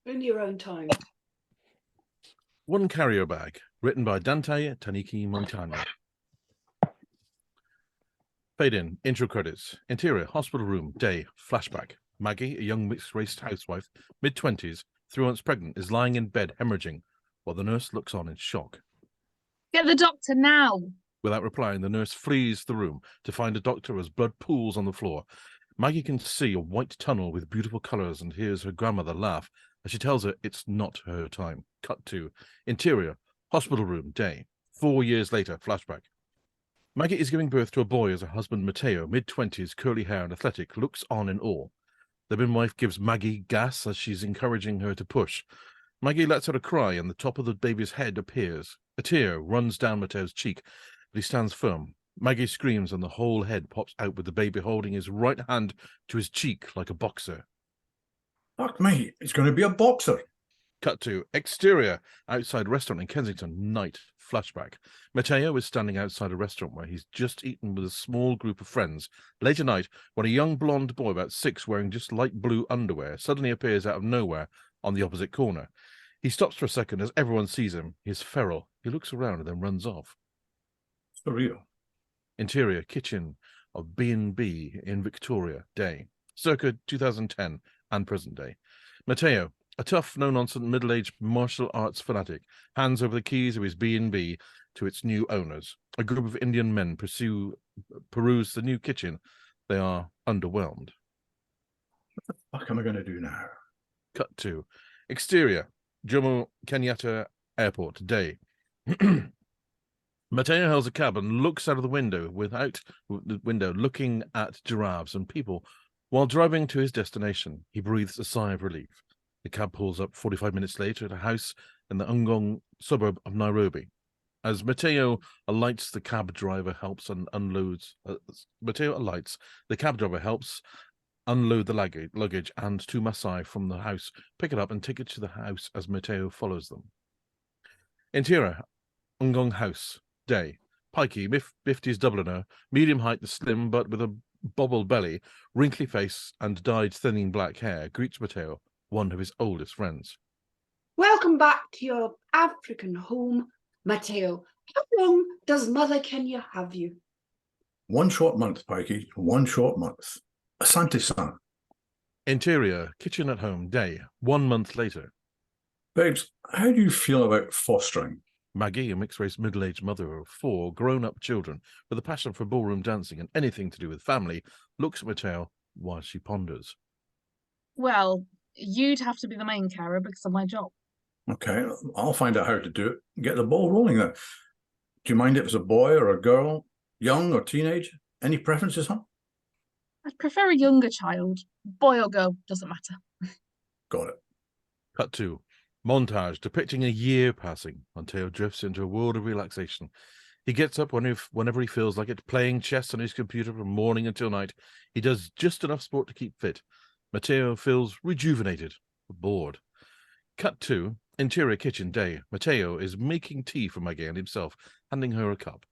In your own time. One Carrier Bag, written by Dante Tanikie-Montagnani. Fade in, intro credits. Interior, hospital room, day, flashback. Maggie, a young mixed-race housewife, mid-20s, 3 months pregnant, is lying in bed hemorrhaging, while the nurse looks on in shock. Get the doctor now. Without replying, the nurse flees the room to find a doctor as blood pools on the floor. Maggie can see a white tunnel with beautiful colours and hears her grandmother laugh as she tells her it's not her time. Cut to interior, hospital room, day. 4 years later, flashback. Maggie is giving birth to a boy as her husband, Matteo, mid-20s, curly hair and athletic, looks on in awe. The midwife gives Maggie gas as she's encouraging her to push. Maggie lets out a cry and the top of the baby's head appears. A tear runs down Matteo's cheek, but he stands firm. Maggie screams and the whole head pops out with the baby holding his right hand to his cheek like a boxer. Fuck me, he's going to be a boxer. Cut to exterior, outside restaurant in Kensington, night, flashback. Matteo is standing outside a restaurant where he's just eaten with a small group of friends. Late at night, when a young blonde boy about 6 wearing just light blue underwear suddenly appears out of nowhere on the opposite corner. He stops for a second as everyone sees him. He is feral. He looks around and then runs off. Surreal. Interior, kitchen of B&B in Victoria, day, circa 2010 and present day. Matteo, a tough, no-nonsense, middle-aged martial arts fanatic, hands over the keys of his B&B to its new owners. A group of Indian men peruse the new kitchen. They are underwhelmed. What the fuck am I going to do now? Cut to exterior, Jomo Kenyatta Airport, day. Matteo hails a cab and looks out of the window looking at giraffes and people. While driving to his destination, he breathes a sigh of relief. The cab pulls up 45 minutes later at a house in the Ngong suburb of Nairobi. As Matteo alights, the cab driver helps and unloads. The cab driver helps unload the luggage and two Maasai from the house pick it up and take it to the house as Matteo follows them. Interior, Ngong house, day. Pikey, 50s Dubliner, medium height, slim but with a bobble belly, wrinkly face and dyed thinning black hair, greets Matteo, one of his oldest friends. Welcome back to your African home, Matteo. How long does Mother Kenya have you? 1 short month, Pikey. 1 short month. Asante san. Interior, kitchen at home, day. 1 month later. Babes, how do you feel about fostering? Maggie, a mixed-race middle-aged mother of 4 grown-up children with a passion for ballroom dancing and anything to do with family, looks at Matteo while she ponders. Well, you'd have to be the main carer because of my job. Okay, I'll find out how to do it. Get the ball rolling then. Do you mind if it's a boy or a girl, young or teenage? Any preferences, huh? I'd prefer a younger child. Boy or girl, doesn't matter. Got it. Cut to montage depicting a year passing. Matteo drifts into a world of relaxation. He gets up whenever he feels like it, playing chess on his computer from morning until night. He does just enough sport to keep fit. Matteo feels rejuvenated, bored. Cut to interior kitchen, day. Matteo is making tea for Maggie and himself, handing her a cup.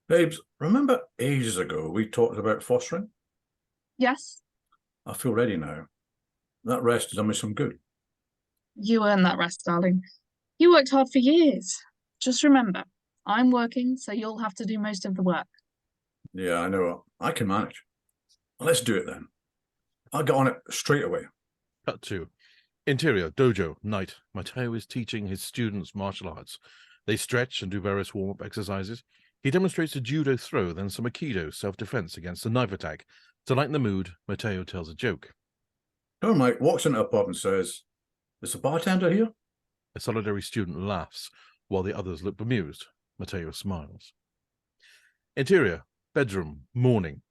Babes, remember ages ago we talked about fostering? Yes? I feel ready now. That rest has done me some good. You earned that rest, darling. You worked hard for years. Just remember, I'm working, so you'll have to do most of the work. Yeah, I know. I can manage. Let's do it then. I'll get on it straight away. Cut to interior, dojo, night. Matteo is teaching his students martial arts. They stretch and do various warm-up exercises. He demonstrates a judo throw, then some aikido, self-defense against a knife attack. To lighten the mood, Matteo tells a joke. Mike walks into a pub and says, "There's a bartender here?" A solitary student laughs, while the others look bemused. Matteo smiles. Interior, bedroom, morning.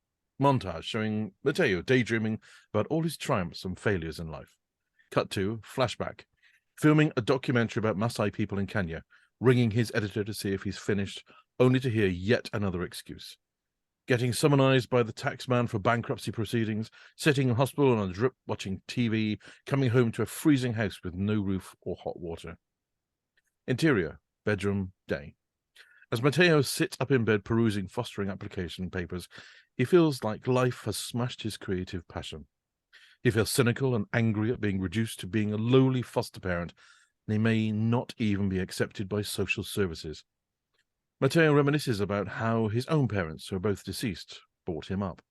Montage showing Matteo daydreaming about all his triumphs and failures in life. Cut to flashback, filming a documentary about Maasai people in Kenya, ringing his editor to see if he's finished, only to hear yet another excuse. Getting summonized by the taxman for bankruptcy proceedings, sitting in hospital on a drip watching TV, coming home to a freezing house with no roof or hot water. Interior, bedroom, day. As Matteo sits up in bed perusing fostering application papers, he feels like life has smashed his creative passion. He feels cynical and angry at being reduced to being a lowly foster parent, and he may not even be accepted by social services. Matteo reminisces about how his own parents, who are both deceased, brought him up.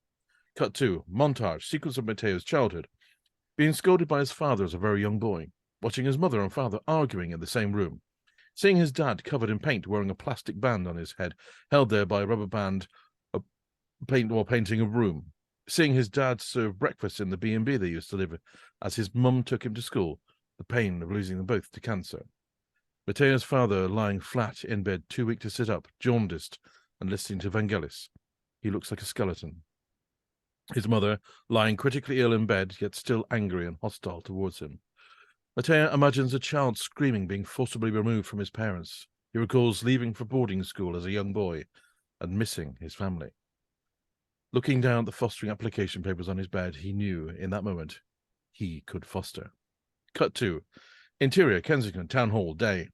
Cut 2. Montage. Sequence of Matteo's childhood. Being scolded by his father as a very young boy. Watching his mother and father arguing in the same room. Seeing his dad covered in paint wearing a plastic band on his head, held there by a rubber band while painting a room. Seeing his dad serve breakfast in the B&B they used to live in as his mum took him to school. The pain of losing them both to cancer. Matteo's father lying flat in bed, too weak to sit up, jaundiced, and listening to Vangelis. He looks like a skeleton. His mother lying critically ill in bed, yet still angry and hostile towards him. Matteo imagines a child screaming, being forcibly removed from his parents. He recalls leaving for boarding school as a young boy and missing his family. Looking down at the fostering application papers on his bed, he knew in that moment he could foster. Cut 2. Interior, Kensington Town Hall, day.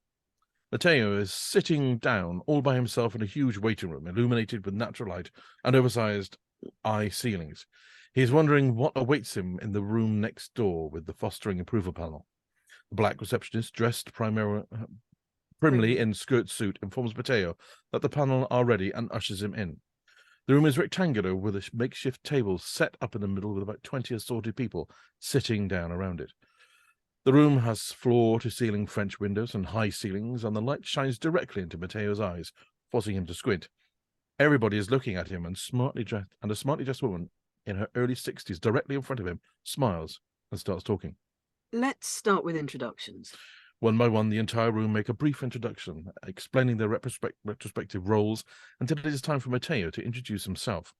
Matteo is sitting down all by himself in a huge waiting room, illuminated with natural light and oversized eye ceilings. He is wondering what awaits him in the room next door with the fostering approval panel. The black receptionist, dressed primly in skirt suit, informs Matteo that the panel are ready and ushers him in. The room is rectangular with a makeshift table set up in the middle with about 20 assorted people sitting down around it. The room has floor-to-ceiling French windows and high ceilings, and the light shines directly into Matteo's eyes, forcing him to squint. Everybody is looking at him, and a smartly dressed woman in her early 60s directly in front of him smiles and starts talking. Let's start with introductions. One by one, the entire room make a brief introduction, explaining their retrospective roles, until it is time for Matteo to introduce himself.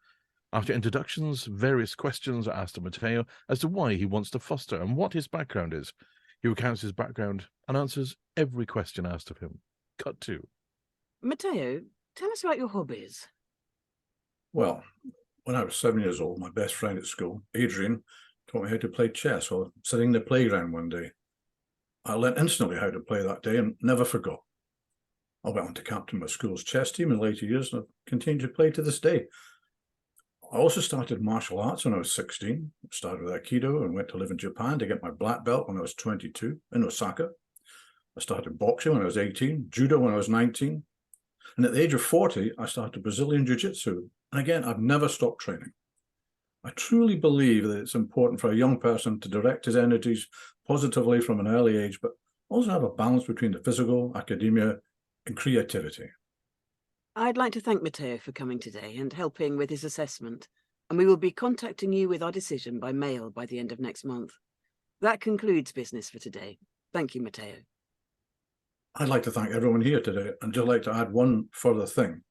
After introductions, various questions are asked of Matteo as to why he wants to foster and what his background is. He recounts his background and answers every question asked of him. Cut 2. Matteo, tell us about your hobbies. Well, when I was 7 years old, my best friend at school, Adrian, taught me how to play chess while sitting in the playground one day. I learned instantly how to play that day and never forgot. I went on to captain my school's chess team in later years and I've continued to play to this day. I also started martial arts when I was 16. I started with Aikido and went to live in Japan to get my black belt when I was 22 in Osaka. I started boxing when I was 18, judo when I was 19. And at the age of 40, I started Brazilian Jiu-Jitsu. And again, I've never stopped training. I truly believe that it's important for a young person to direct his energies positively from an early age, but also have a balance between the physical, academia, and creativity. I'd like to thank Matteo for coming today and helping with his assessment, and we will be contacting you with our decision by mail by the end of next month. That concludes business for today. Thank you, Matteo. I'd like to thank everyone here today and just like to add one further thing.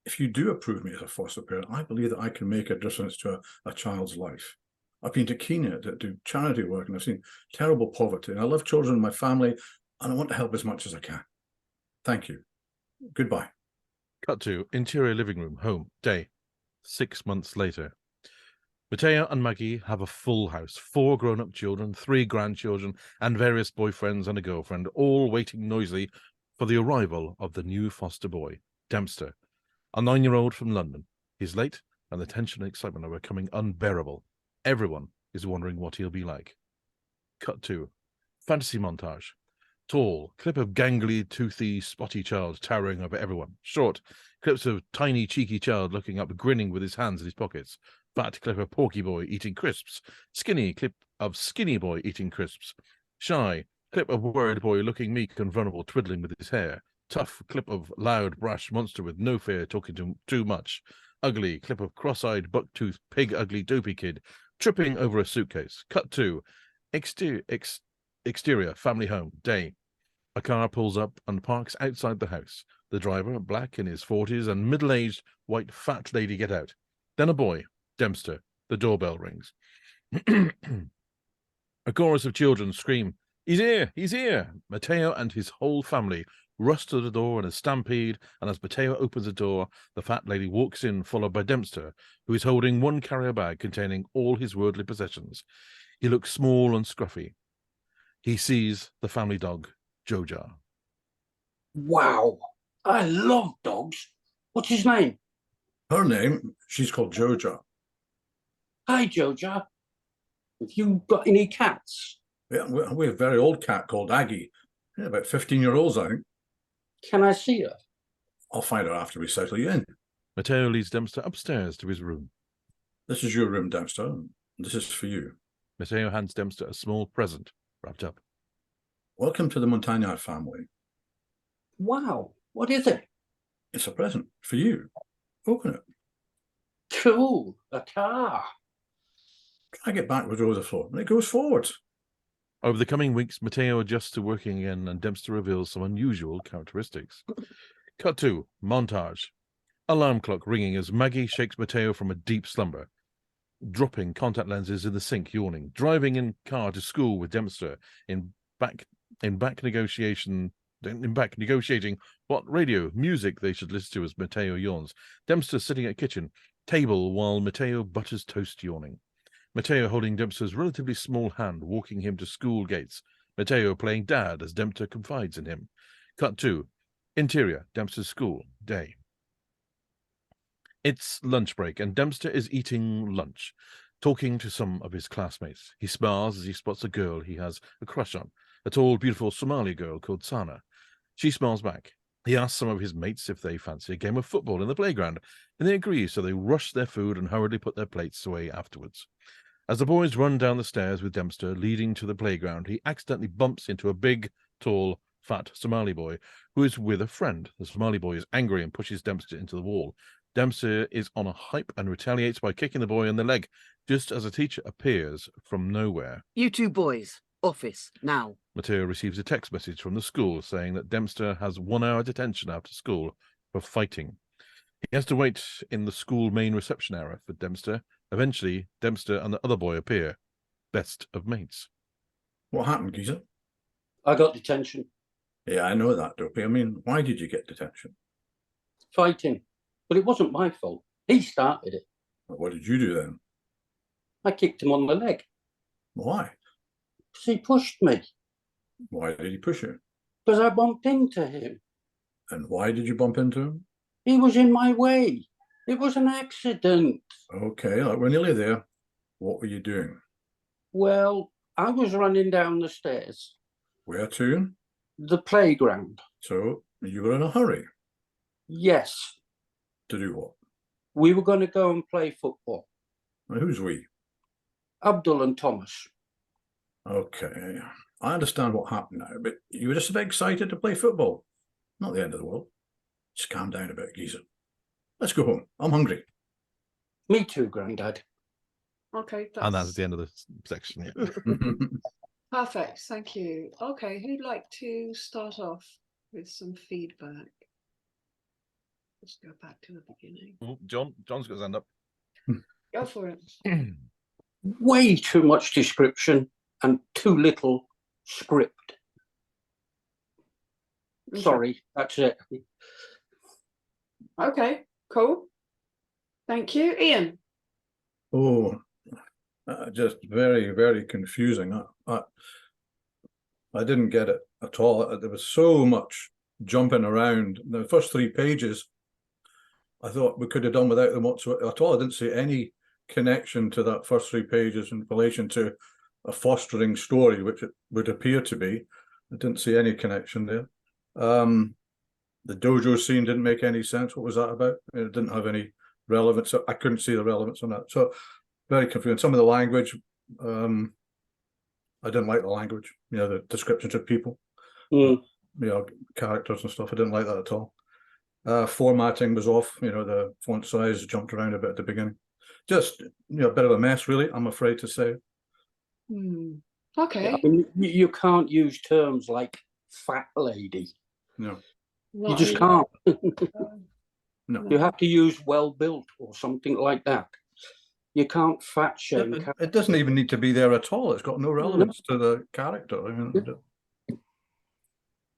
If you do approve me as a foster parent, I believe that I can make a difference to a child's life. I've been to Kenya to do charity work and I've seen terrible poverty, and I love children in my family and I want to help as much as I can. Thank you. Goodbye. Cut 2. Interior living room, home, day. 6 months later. Matteo and Maggie have a full house, 4 grown-up children, 3 grandchildren, and various boyfriends and a girlfriend, all waiting noisily for the arrival of the new foster boy, Dempster, a 9-year-old from London. He's late, and the tension and excitement are becoming unbearable. Everyone is wondering what he'll be like. Cut 2. Fantasy montage. Tall, clip of gangly, toothy, spotty child towering over everyone. Short, clips of tiny, cheeky child looking up, grinning with his hands in his pockets. Fat clip of porky boy eating crisps. Skinny clip of skinny boy eating crisps. Shy clip of worried boy looking meek and vulnerable, twiddling with his hair. Tough clip of loud, brash monster with no fear, talking too much. Ugly clip of cross-eyed, buck-toothed, pig ugly dopey kid tripping over a suitcase. Cut 2. Exterior family home, day. A car pulls up and parks outside the house. The driver, black in his 40s, and middle-aged, white, fat lady get out. Then a boy, Dempster. The doorbell rings. A chorus of children scream, "He's here! He's here!" Matteo and his whole family rush to the door in a stampede, and as Matteo opens the door, the fat lady walks in, followed by Dempster, who is holding one carrier bag containing all his worldly possessions. He looks small and scruffy. He sees the family dog, Joja. Wow, I love dogs. What's his name? Her name, she's called Joja. Hi, Joja. Have you got any cats? Yeah, we have a very old cat called Aggie. Yeah, about 15-year-olds, I think. Can I see her? I'll find her after we settle you in. Matteo leads Dempster upstairs to his room. This is your room, Dempster. And this is for you. Matteo hands Dempster a small present wrapped up. Welcome to the Montagnani family. Wow, what is it? It's a present for you. Open it. Cool, a car. Drag it backwards over the floor, and it goes forwards. Over the coming weeks, Matteo adjusts to working again, and Dempster reveals some unusual characteristics. Cut 2. Montage. Alarm clock ringing as Maggie shakes Matteo from a deep slumber. Dropping contact lenses in the sink, yawning. Driving in car to school with Dempster in back negotiating what radio music they should listen to as Matteo yawns. Dempster sitting at kitchen table while Matteo butters toast, yawning. Matteo holding Dempster's relatively small hand, walking him to school gates. Matteo playing dad as Dempster confides in him. Cut 2. Interior, Dempster's school, day. It's lunch break, and Dempster is eating lunch, talking to some of his classmates. He smiles as he spots a girl he has a crush on, a tall, beautiful Somali girl called Sana. She smiles back. He asks some of his mates if they fancy a game of football in the playground, and they agree, so they rush their food and hurriedly put their plates away afterwards. As the boys run down the stairs with Dempster leading to the playground, he accidentally bumps into a big, tall, fat Somali boy who is with a friend. The Somali boy is angry and pushes Dempster into the wall. Dempster is on a hype and retaliates by kicking the boy on the leg, just as a teacher appears from nowhere. You two boys, office, now. Matteo receives a text message from the school saying that Dempster has 1 hour detention after school for fighting. He has to wait in the school main reception area for Dempster. Eventually, Dempster and the other boy appear. Best of mates. What happened, Geezer? I got detention. Yeah, I know that, Dopey. I mean, why did you get detention? Fighting. But it wasn't my fault. He started it. What did you do then? I kicked him on the leg. Why? Because he pushed me. Why did he push you? Because I bumped into him. And why did you bump into him? He was in my way. It was an accident. Okay, we're nearly there. What were you doing? Well, I was running down the stairs. Where to? The playground. So you were in a hurry. Yes. To do what? We were going to go and play football. Now, who's we? Abdul and Thomas. Okay, I understand what happened now, but you were just a bit excited to play football. Not the end of the world. Just calm down a bit, Geezer. Let's go home. I'm hungry. Me too, Grandad. Okay, And that's the end of the section. Yeah. perfect. Thank you. Okay, who'd like to start off with some feedback? Let's go back to the beginning. Oh, John's got his hand up. Go for it. Way too much description and too little script. Okay. Sorry, that's it. Okay, cool. Thank you. Ian. Oh, just very, very confusing. I didn't get it at all. There was so much jumping around. The first 3 pages, I thought we could have done without them whatsoever at all. I didn't see any connection to that first 3 pages in relation to a fostering story, which it would appear to be. I didn't see any connection there. The dojo scene didn't make any sense. What was that about? It didn't have any relevance. I couldn't see the relevance on that. So very confusing. Some of the language, I didn't like the language. You know, the descriptions of people, you know, characters and stuff. I didn't like that at all. Formatting was off. You know, the font size jumped around a bit at the beginning. Just, you know, a bit of a mess, really. I'm afraid to say. Okay. I mean, you can't use terms like fat lady. No. You just can't. No. You have to use well built or something like that. You can't fat shame. It doesn't even need to be there at all. It's got no relevance to the character. I mean,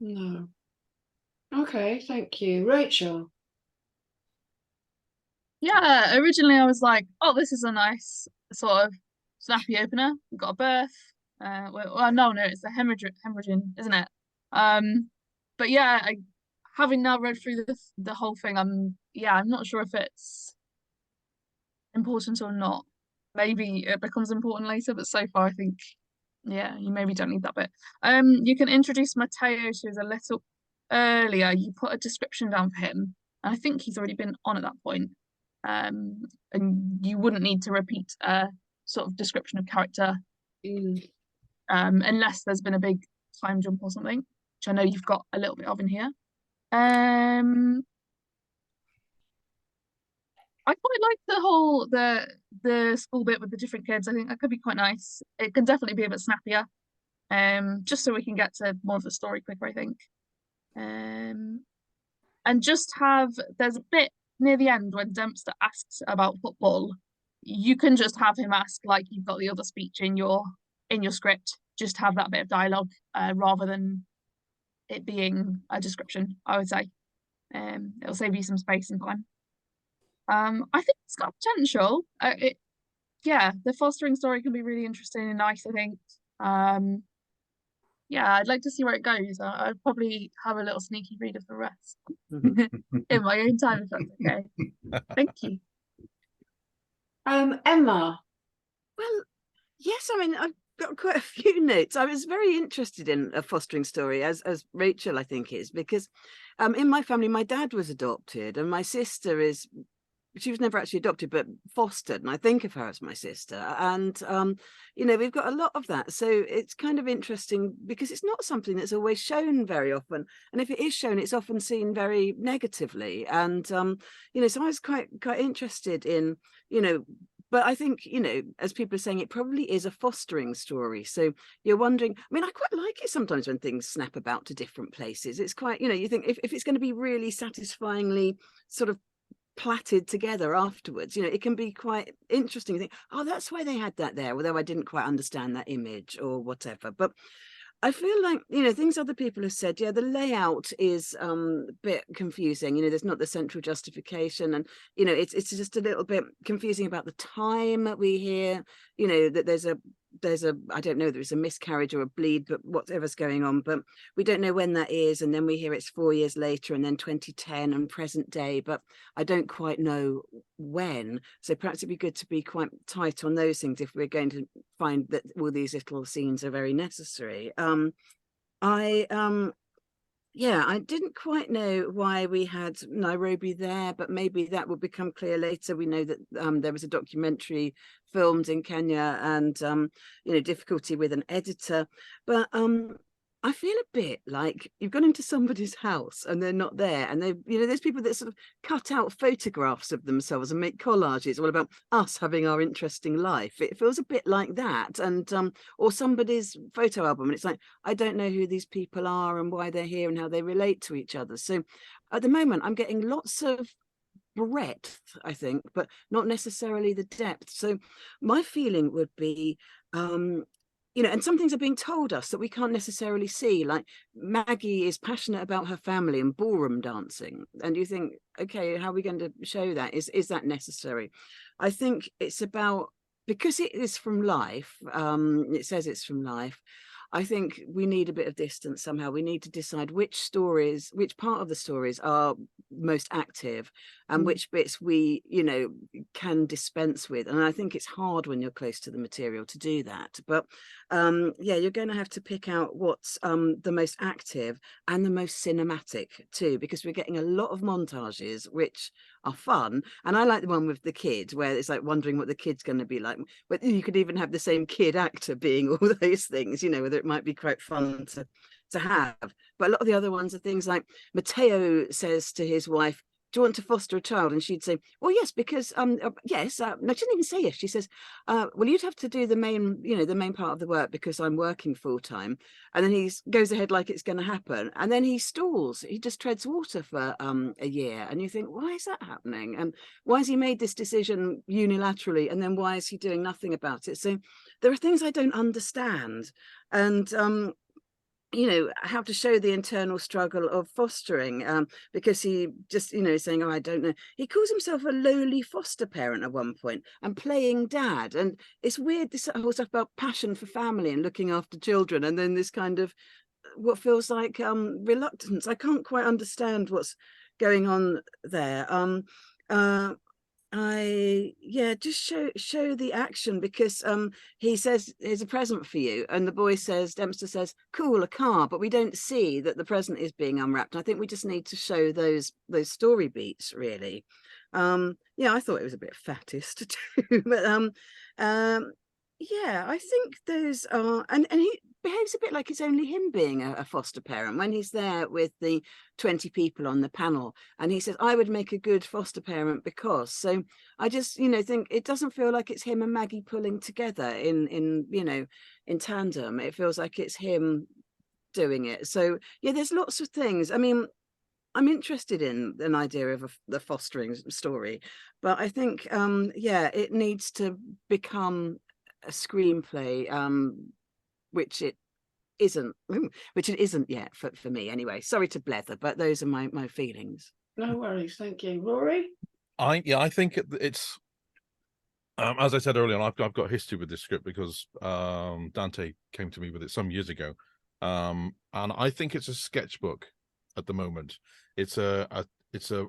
No. Okay, thank you. Racheal. Yeah, originally I was like, oh, this is a nice sort of snappy opener. We've got a birth. Well, no, it's a hemorrhaging, isn't it? But yeah, having now read through the whole thing, I'm not sure if it's important or not. maybe it becomes important later, but so far I think, yeah, you maybe don't need that bit. You can introduce Matteo, who is a little earlier. You put a description down for him, and I think he's already been on at that point. And you wouldn't need to repeat a sort of description of character, unless there's been a big time jump or something, which I know you've got a little bit of in here. I quite like the school bit with the different kids. I think that could be quite nice. It can definitely be a bit snappier. Just so we can get to more of the story quicker, I think. And just there's a bit near the end when Dempster asks about football. You can just have him ask like you've got the other speech in your script. Just have that bit of dialogue rather than it being a description, I would say. It'll save you some space and time. I think it's got potential. Yeah, the fostering story can be really interesting and nice, I think. Yeah, I'd like to see where it goes. I'd probably have a little sneaky read of the rest in my own time, if that's okay. Thank you. Emma. Well, yes, I mean, I've got quite a few notes. I was very interested in a fostering story, as Racheal, I think, is, because in my family, my dad was adopted and my sister she was never actually adopted, but fostered, and I think of her as my sister. And, you know, we've got a lot of that. So it's kind of interesting because it's not something that's always shown very often. And if it is shown, it's often seen very negatively. And, you know, so I was quite interested in, you know, but I think, you know, as people are saying, it probably is a fostering story. So you're wondering, I mean, I quite like it sometimes when things snap about to different places. It's quite, you know, you think if it's going to be really satisfyingly sort of platted together afterwards, you know, it can be quite interesting. You think, oh, that's why they had that there, although I didn't quite understand that image or whatever. But I feel like, you know, things other people have said, yeah, the layout is a bit confusing. You know, there's not the central justification, and, you know, it's just a little bit confusing about the time that we hear, you know, that there's a I don't know, there's a miscarriage or a bleed, but whatever's going on, but we don't know when that is. And then we hear it's 4 years later, and then 2010 and present day, but I don't quite know when. So perhaps it'd be good to be quite tight on those things if we're going to find that all these little scenes are very necessary. Yeah, I didn't quite know why we had Nairobi there, but maybe that will become clear later. We know that there was a documentary filmed in Kenya, and you know, difficulty with an editor. But I feel a bit like you've gone into somebody's house and they're not there, and they, you know, there's people that sort of cut out photographs of themselves and make collages all about us having our interesting life. It feels a bit like that, and or somebody's photo album, and it's like, I don't know who these people are and why they're here and how they relate to each other. So at the moment, I'm getting lots of breadth, I think, but not necessarily the depth. So my feeling would be, you know, and some things are being told us that we can't necessarily see, like Maggie is passionate about her family and ballroom dancing, and you think, okay, how are we going to show that? Is that necessary? I think it's about, because it is from life, it says it's from life, I think we need a bit of distance somehow. We need to decide which part of the stories are most active and which bits we, you know, can dispense with. And I think it's hard when you're close to the material to do that. But yeah, you're going to have to pick out what's the most active and the most cinematic too, because we're getting a lot of montages, which are fun. And I like the one with the kid where it's like wondering what the kid's going to be like. But you could even have the same kid actor being all those things, you know, whether it might be quite fun to have. But a lot of the other ones are things like Matteo says to his wife, do you want to foster a child? And she'd say, well, yes, because yes. No, she didn't even say yes. She says, well, you'd have to do the main, you know, the main part of the work because I'm working full time. And then he goes ahead like it's going to happen. And then he stalls. He just treads water for a year. And you think, why is that happening? And why has he made this decision unilaterally? And then why is he doing nothing about it? So there are things I don't understand. And you know, how to show the internal struggle of fostering, because he just, you know, saying, oh, I don't know. He calls himself a lowly foster parent at one point and playing dad. And it's weird, this whole stuff about passion for family and looking after children. And then this kind of what feels like reluctance. I can't quite understand what's going on there. just show the action, because he says here's a present for you, and the boy says, Dempster says, cool, a car, but we don't see that the present is being unwrapped. I think we just need to show those story beats, really. Yeah, I thought it was a bit fattest too, but yeah, I think those are, and he behaves a bit like it's only him being a foster parent when he's there with the 20 people on the panel, and he says, I would make a good foster parent because. So I just, think it doesn't feel like it's him and Maggie pulling together in tandem. It feels like it's him doing it. So yeah, there's lots of things. I mean, I'm interested in an idea of the fostering story, but I think it needs to become a screenplay, which it isn't yet for me anyway. Sorry to blether, but those are my feelings. No worries, thank you. Rory? I think it's as I said earlier on, I've got history with this script because Dante came to me with it some years ago, and I think it's a sketchbook at the moment. It's a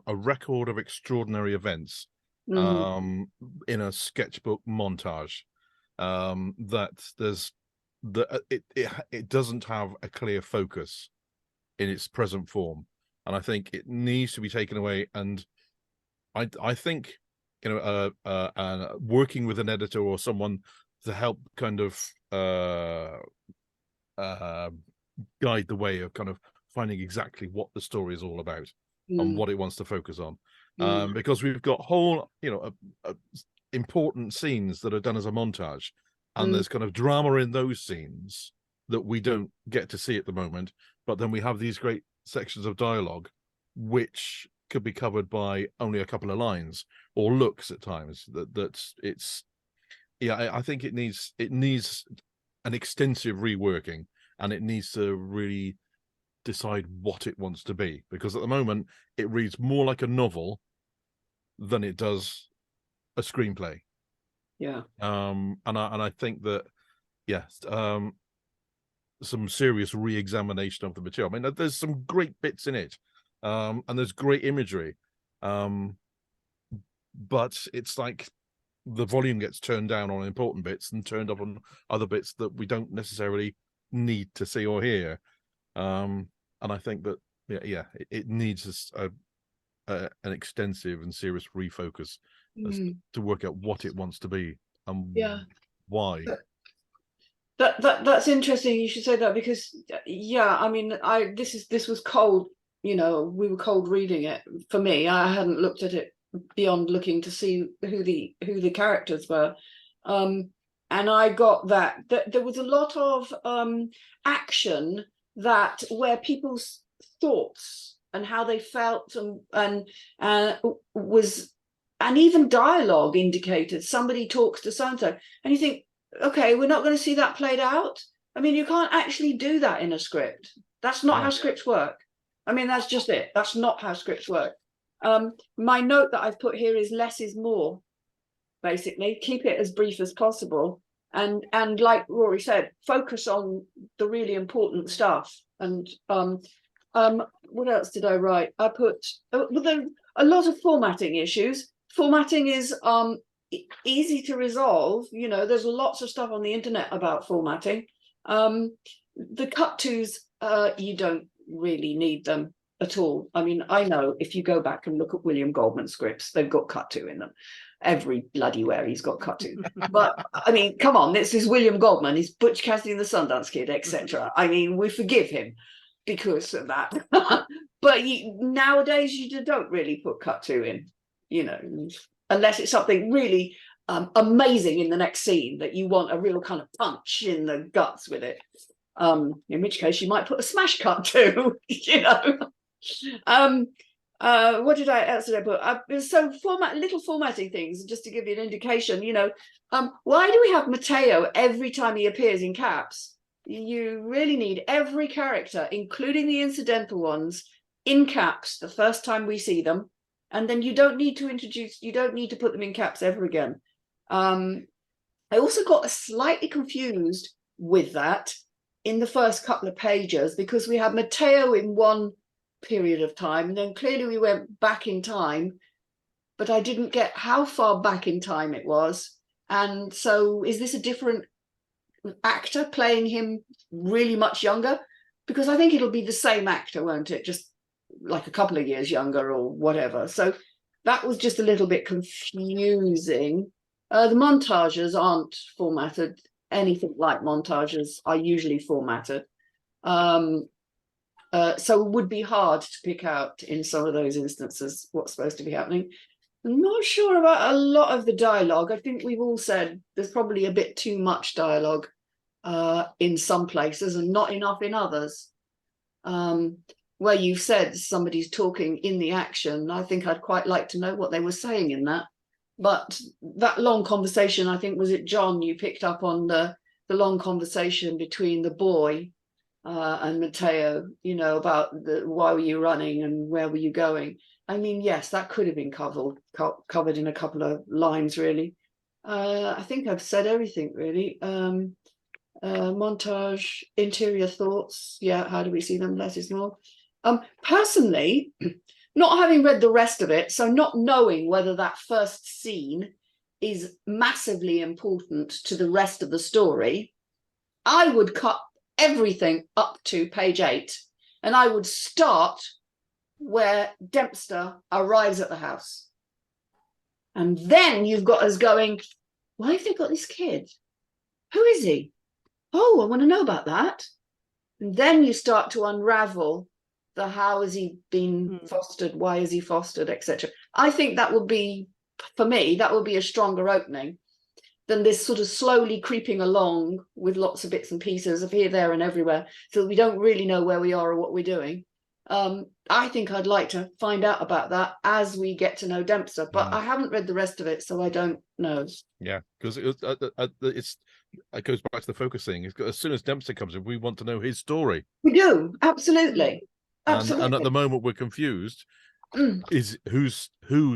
record of extraordinary events in a sketchbook montage. It doesn't have a clear focus in its present form, and I think it needs to be taken away. And I think working with an editor or someone to help kind of guide the way of kind of finding exactly what the story is all about and what it wants to focus on, because we've got whole important scenes that are done as a montage, and there's kind of drama in those scenes that we don't get to see at the moment, but then we have these great sections of dialogue which could be covered by only a couple of lines or looks at times. I think it needs an extensive reworking, and it needs to really decide what it wants to be, because at the moment it reads more like a novel than it does a screenplay. And I think that some serious re-examination of the material. I mean, there's some great bits in it, and there's great imagery, but it's like the volume gets turned down on important bits and turned up on other bits that we don't necessarily need to see or hear. And I think that it needs an extensive and serious refocus to work out what it wants to be and why. That's interesting you should say that, because I mean, this was cold, we were cold reading it for me. I hadn't looked at it beyond looking to see who the characters were, and I got that there was a lot of action where people's thoughts and how they felt and even dialogue indicated somebody talks to so-and-so, and you think, okay, we're not going to see that played out. I mean, you can't actually do that in a script. That's not how scripts work. I mean, that's just it. That's not how scripts work. My note that I've put here is less is more, basically. Keep it as brief as possible. And like Rory said, focus on the really important stuff. And what else did I write? I put a lot of formatting issues. Formatting is easy to resolve. There's lots of stuff on the internet about formatting. The cut-tos, you don't really need them at all. I mean, I know if you go back and look at William Goldman scripts, they've got cut-to in them. Every bloody where he's got cut-to. But I mean, come on, this is William Goldman. He's Butch Cassidy and the Sundance Kid, etc. I mean, we forgive him because of that. But nowadays, you don't really put cut-to in, unless it's something really amazing in the next scene that you want a real kind of punch in the guts with it. In which case you might put a smash cut too, What else did I put? So little formatting things, just to give you an indication, why do we have Matteo every time he appears in caps? You really need every character, including the incidental ones, in caps the first time we see them. And then you don't need to put them in caps ever again. I also got slightly confused with that in the first couple of pages, because we had Matteo in one period of time, and then clearly we went back in time but I didn't get how far back in time it was. And so is this a different actor playing him really much younger? Because I think it'll be the same actor, won't it? Just like a couple of years younger or whatever. So that was just a little bit confusing. The montages aren't formatted anything like montages are usually formatted. So it would be hard to pick out in some of those instances what's supposed to be happening. I'm not sure about a lot of the dialogue. I think we've all said there's probably a bit too much dialogue in some places and not enough in others. Where you've said somebody's talking in the action, I think I'd quite like to know what they were saying in that. But that long conversation, I think, was it John, you picked up on the long conversation between the boy and Matteo, you know, about why were you running and where were you going? I mean, yes, that could have been covered in a couple of lines, really. I think I've said everything, really. Montage, interior thoughts. Yeah, how do we see them? Less is more. Personally, not having read the rest of it, so not knowing whether that first scene is massively important to the rest of the story, I would cut everything up to page 8 and I would start where Dempster arrives at the house. And then you've got us going, why have they got this kid? Who is he? Oh, I want to know about that. And then you start to unravel the how has he been fostered, why is he fostered, etc. I think that would be, for me, that would be a stronger opening than this sort of slowly creeping along with lots of bits and pieces of here, there and everywhere, so that we don't really know where we are or what we're doing. I think I'd like to find out about that as we get to know Dempster, but I haven't read the rest of it, so I don't know. Yeah, because it goes back to the focusing. As soon as Dempster comes in, we want to know his story. We do, absolutely. Absolutely. And at the moment we're confused. Is whose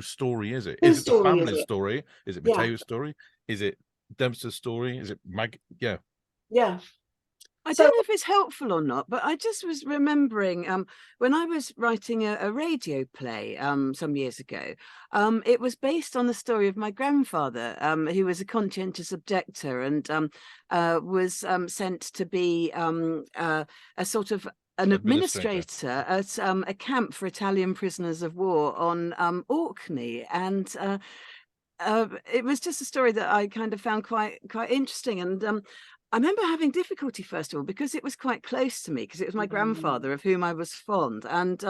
story is it? Whose Is it the story is family's it? story? Is it Yeah. Matteo's story? Is it Dempster's story? Is it Yeah. Yeah. I don't know if it's helpful or not, but I just was remembering when I was writing a radio play some years ago, it was based on the story of my grandfather, who was a conscientious objector and was sent to be a sort of an administrator at a camp for Italian prisoners of war on Orkney. And it was just a story that I kind of found quite interesting. And I remember having difficulty, first of all, because it was quite close to me, because it was my grandfather of whom I was fond. And,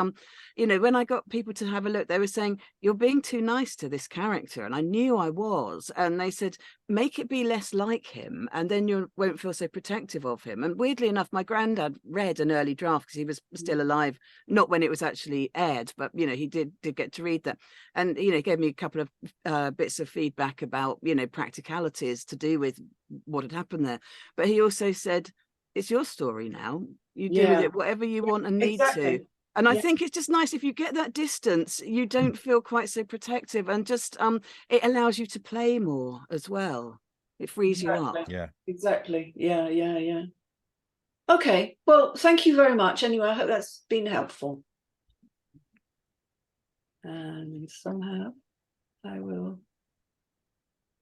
you know, when I got people to have a look, they were saying, you're being too nice to this character. And I knew I was. And they said, make it be less like him, and then you won't feel so protective of him. And weirdly enough, my granddad read an early draft because he was still alive, not when it was actually aired, but, you know, he did get to read that. And, you know, gave me a couple of bits of feedback about, you know, practicalities to do with what had happened there. But he also said, it's your story now. You do with it whatever you want and need to. And I think it's just nice if you get that distance, you don't feel quite so protective, and just it allows you to play more as well. It frees you up. Yeah. Exactly. Yeah. Okay. Well, thank you very much. Anyway, I hope that's been helpful. And somehow I will